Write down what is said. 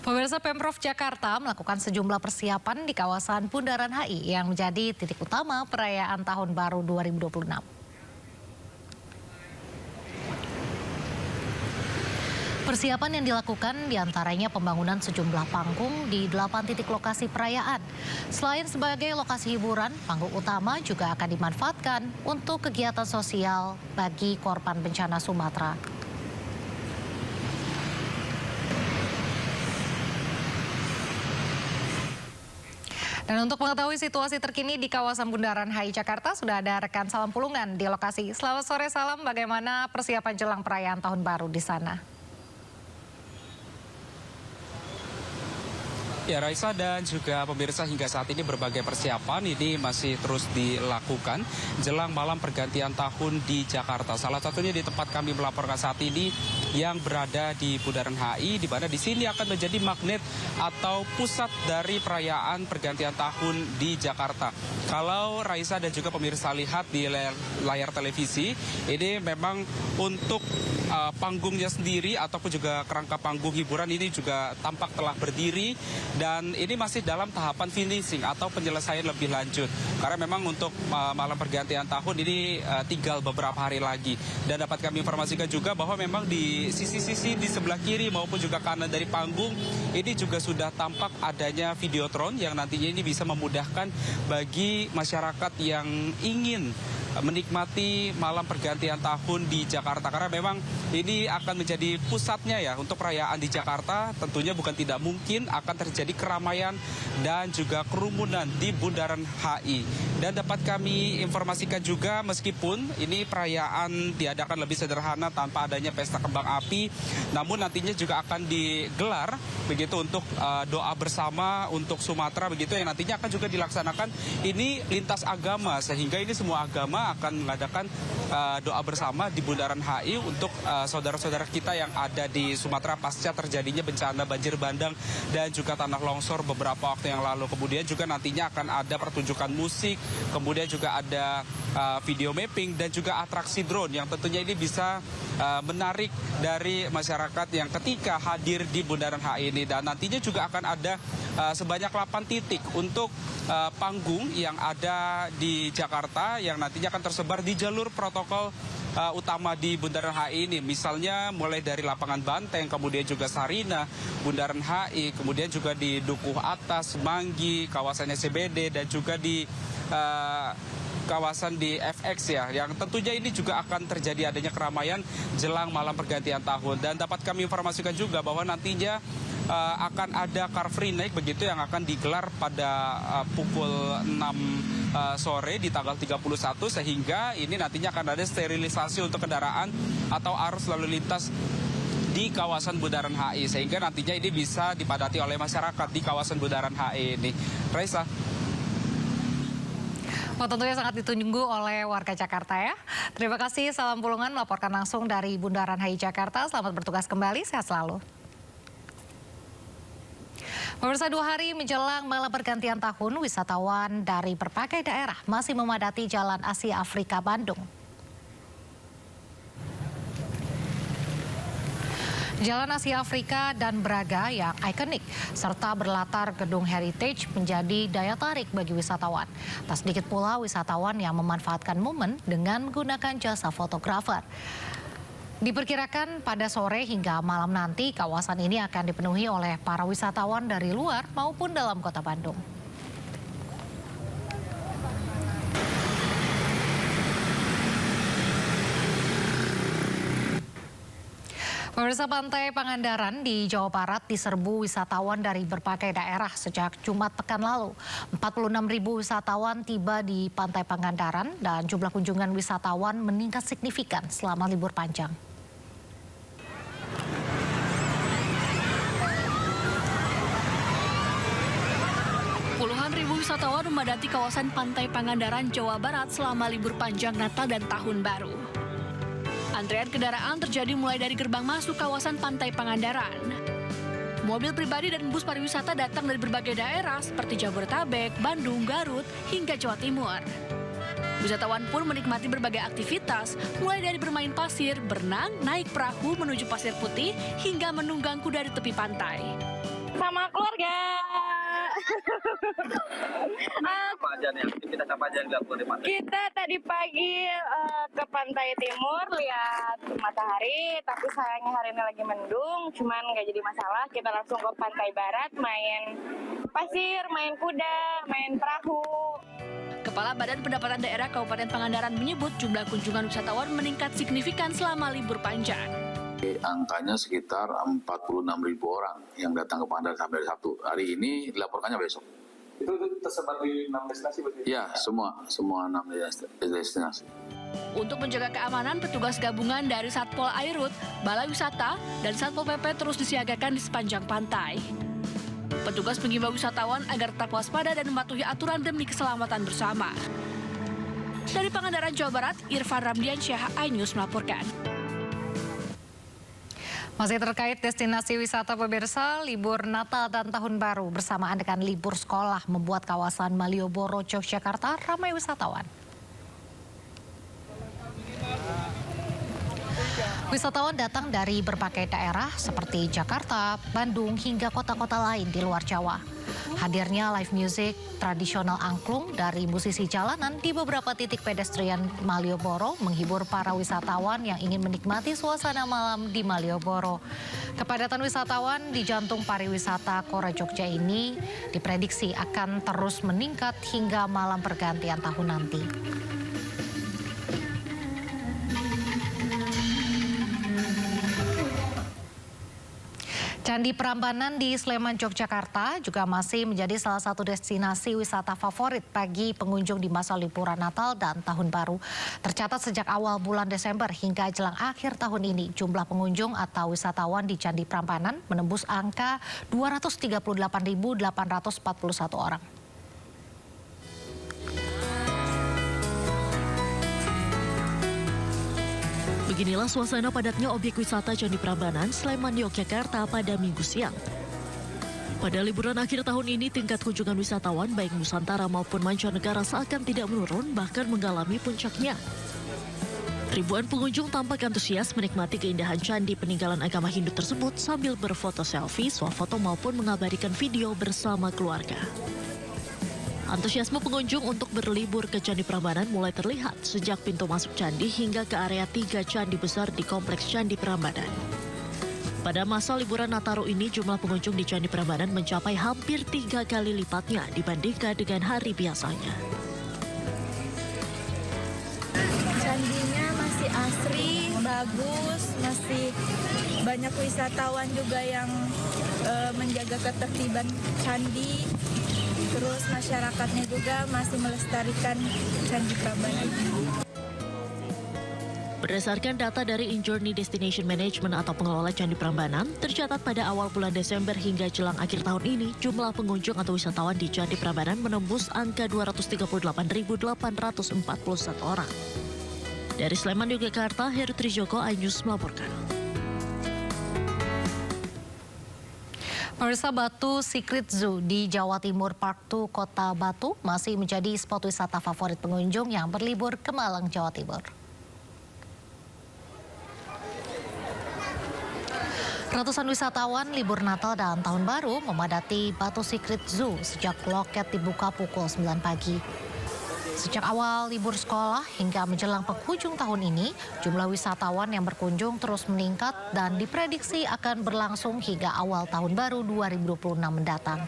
Pemirsa, Pemprov Jakarta melakukan sejumlah persiapan di kawasan Bundaran HI yang menjadi titik utama perayaan Tahun Baru 2026. Persiapan yang dilakukan diantaranya pembangunan sejumlah panggung di 8 titik lokasi perayaan. Selain sebagai lokasi hiburan, panggung utama juga akan dimanfaatkan untuk kegiatan sosial bagi korban bencana Sumatera. Dan untuk mengetahui situasi terkini di kawasan Bundaran HI Jakarta, sudah ada rekan Salam Pulungan di lokasi. Selamat sore, Salam. Bagaimana persiapan jelang perayaan Tahun Baru di sana? Ya, Raisa dan juga pemirsa, hingga saat ini berbagai persiapan ini masih terus dilakukan jelang malam pergantian tahun di Jakarta. Salah satunya di tempat kami melaporkan saat ini yang berada di Bundaran HI, di mana di sini akan menjadi magnet atau pusat dari perayaan pergantian tahun di Jakarta. Kalau Raisa dan juga pemirsa lihat di layar televisi, ini memang untuk panggungnya sendiri ataupun juga kerangka panggung hiburan ini juga tampak telah berdiri. Dan ini masih dalam tahapan finishing atau penyelesaian lebih lanjut. Karena memang untuk malam pergantian tahun ini tinggal beberapa hari lagi. Dan dapat kami informasikan juga bahwa memang di sisi-sisi di sebelah kiri maupun juga kanan dari panggung ini juga sudah tampak adanya videotron yang nantinya ini bisa memudahkan bagi masyarakat yang ingin menikmati malam pergantian tahun di Jakarta. Karena memang ini akan menjadi pusatnya ya untuk perayaan di Jakarta. Tentunya bukan tidak mungkin akan terjadi keramaian dan juga kerumunan di Bundaran HI. Dan dapat kami informasikan juga meskipun ini perayaan diadakan lebih sederhana tanpa adanya pesta kembang api, namun nantinya juga akan digelar begitu untuk doa bersama untuk Sumatera begitu yang nantinya akan juga dilaksanakan ini lintas agama, sehingga ini semua agama akan mengadakan doa bersama di Bundaran HI untuk saudara-saudara kita yang ada di Sumatera pasca terjadinya bencana banjir bandang dan juga tanah longsor beberapa waktu yang lalu. Kemudian juga nantinya akan ada pertunjukan musik, kemudian juga ada video mapping dan juga atraksi drone yang tentunya ini bisa menarik dari masyarakat yang ketika hadir di Bundaran HI ini. Dan nantinya juga akan ada sebanyak 8 titik untuk panggung yang ada di Jakarta yang nantinya akan tersebar di jalur protokol utama di Bundaran HI ini. Misalnya mulai dari lapangan Banteng, kemudian juga Sarina, Bundaran HI, kemudian juga di Dukuh Atas, Manggi, kawasannya CBD, dan juga di kawasan di FX ya, yang tentunya ini juga akan terjadi adanya keramaian jelang malam pergantian tahun. Dan dapat kami informasikan juga bahwa nantinya akan ada Car Free Night begitu yang akan digelar pada pukul 6 sore di tanggal 31, sehingga ini nantinya akan ada sterilisasi untuk kendaraan atau arus lalu lintas di kawasan Bundaran HI, sehingga nantinya ini bisa dipadati oleh masyarakat di kawasan Bundaran HI ini. Raisa. Oh, tentunya sangat ditunggu oleh warga Jakarta ya. Terima kasih, Salam Pulungan melaporkan langsung dari Bundaran HI Jakarta. Selamat bertugas kembali, sehat selalu. Pemirsa, 2 hari menjelang malam pergantian tahun, wisatawan dari berbagai daerah masih memadati Jalan Asia Afrika Bandung. Jalan Asia Afrika dan Braga yang ikonik serta berlatar gedung heritage menjadi daya tarik bagi wisatawan. Tak sedikit pula wisatawan yang memanfaatkan momen dengan menggunakan jasa fotografer. Diperkirakan pada sore hingga malam nanti kawasan ini akan dipenuhi oleh para wisatawan dari luar maupun dalam kota Bandung. Pemirsa, Pantai Pangandaran di Jawa Barat diserbu wisatawan dari berbagai daerah sejak Jumat pekan lalu. 46.000 wisatawan tiba di Pantai Pangandaran dan jumlah kunjungan wisatawan meningkat signifikan selama libur panjang. Puluhan ribu wisatawan memadati kawasan Pantai Pangandaran, Jawa Barat selama libur panjang Natal dan Tahun Baru. Antrean kendaraan terjadi mulai dari gerbang masuk kawasan Pantai Pangandaran. Mobil pribadi dan bus pariwisata datang dari berbagai daerah seperti Jabodetabek, Bandung, Garut, hingga Jawa Timur. Wisatawan pun menikmati berbagai aktivitas, mulai dari bermain pasir, berenang, naik perahu menuju pasir putih, hingga menunggang kuda di tepi pantai. Sama keluarga. Apa aja nih aktivitas apa aja yang dilakukan di pantai? Kita tadi pagi ke Pantai Timur lihat matahari, tapi sayangnya hari ini lagi mendung, cuman nggak jadi masalah. Kita langsung ke Pantai Barat, main pasir, main kuda, main perahu. Kepala Badan Pendapatan Daerah Kabupaten Pangandaran menyebut jumlah kunjungan wisatawan meningkat signifikan selama libur panjang. Angkanya sekitar 46.000 orang yang datang ke Pangandaran sampai hari Sabtu. Hari ini dilaporkannya besok. Itu tersebar di 6 destinasi berarti? Ya, semua 6 destinasi. Untuk menjaga keamanan, petugas gabungan dari Satpol Airut, Balai Wisata, dan Satpol PP terus disiagakan di sepanjang pantai. Petugas mengimbau wisatawan agar tetap waspada dan mematuhi aturan demi keselamatan bersama. Dari Pangandaran, Jawa Barat, Irfan Ramdiansyah, iNews melaporkan. Masih terkait destinasi wisata pemirsa, libur Natal dan Tahun Baru bersamaan dengan libur sekolah membuat kawasan Malioboro, Yogyakarta ramai wisatawan. Wisatawan datang dari berbagai daerah seperti Jakarta, Bandung, hingga kota-kota lain di luar Jawa. Hadirnya live music tradisional angklung dari musisi jalanan di beberapa titik pedestrian Malioboro menghibur para wisatawan yang ingin menikmati suasana malam di Malioboro. Kepadatan wisatawan di jantung pariwisata Kora Jogja ini diprediksi akan terus meningkat hingga malam pergantian tahun nanti. Candi Prambanan di Sleman, Yogyakarta juga masih menjadi salah satu destinasi wisata favorit bagi pengunjung di masa liburan Natal dan Tahun Baru. Tercatat sejak awal bulan Desember hingga jelang akhir tahun ini, jumlah pengunjung atau wisatawan di Candi Prambanan menembus angka 238.841 orang. Beginilah suasana padatnya objek wisata Candi Prambanan, Sleman, Yogyakarta pada Minggu siang. Pada liburan akhir tahun ini, tingkat kunjungan wisatawan baik Nusantara maupun mancanegara seakan tidak menurun, bahkan mengalami puncaknya. Ribuan pengunjung tampak antusias menikmati keindahan candi peninggalan agama Hindu tersebut sambil berfoto selfie, swafoto maupun mengabadikan video bersama keluarga. Antusiasme pengunjung untuk berlibur ke Candi Prambanan mulai terlihat sejak pintu masuk candi hingga ke area 3 candi besar di Kompleks Candi Prambanan. Pada masa liburan Nataru ini, jumlah pengunjung di Candi Prambanan mencapai hampir 3 kali lipatnya dibandingkan dengan hari biasanya. Candinya masih asri, bagus, masih banyak wisatawan juga yang menjaga ketertiban candi. Terus masyarakatnya juga masih melestarikan Candi Prambanan. Berdasarkan data dari InJourney Destination Management atau pengelola Candi Prambanan, tercatat pada awal bulan Desember hingga jelang akhir tahun ini, jumlah pengunjung atau wisatawan di Candi Prambanan menembus angka 238.841 orang. Dari Sleman, Yogyakarta, Heru Trijoko, iNews melaporkan. Pemirsa, Batu Secret Zoo di Jawa Timur Park 2 Kota Batu masih menjadi spot wisata favorit pengunjung yang berlibur ke Malang, Jawa Timur. Ratusan wisatawan libur Natal dan Tahun Baru memadati Batu Secret Zoo sejak loket dibuka pukul 9 pagi. Sejak awal libur sekolah hingga menjelang penghujung tahun ini, jumlah wisatawan yang berkunjung terus meningkat dan diprediksi akan berlangsung hingga awal Tahun Baru 2026 mendatang.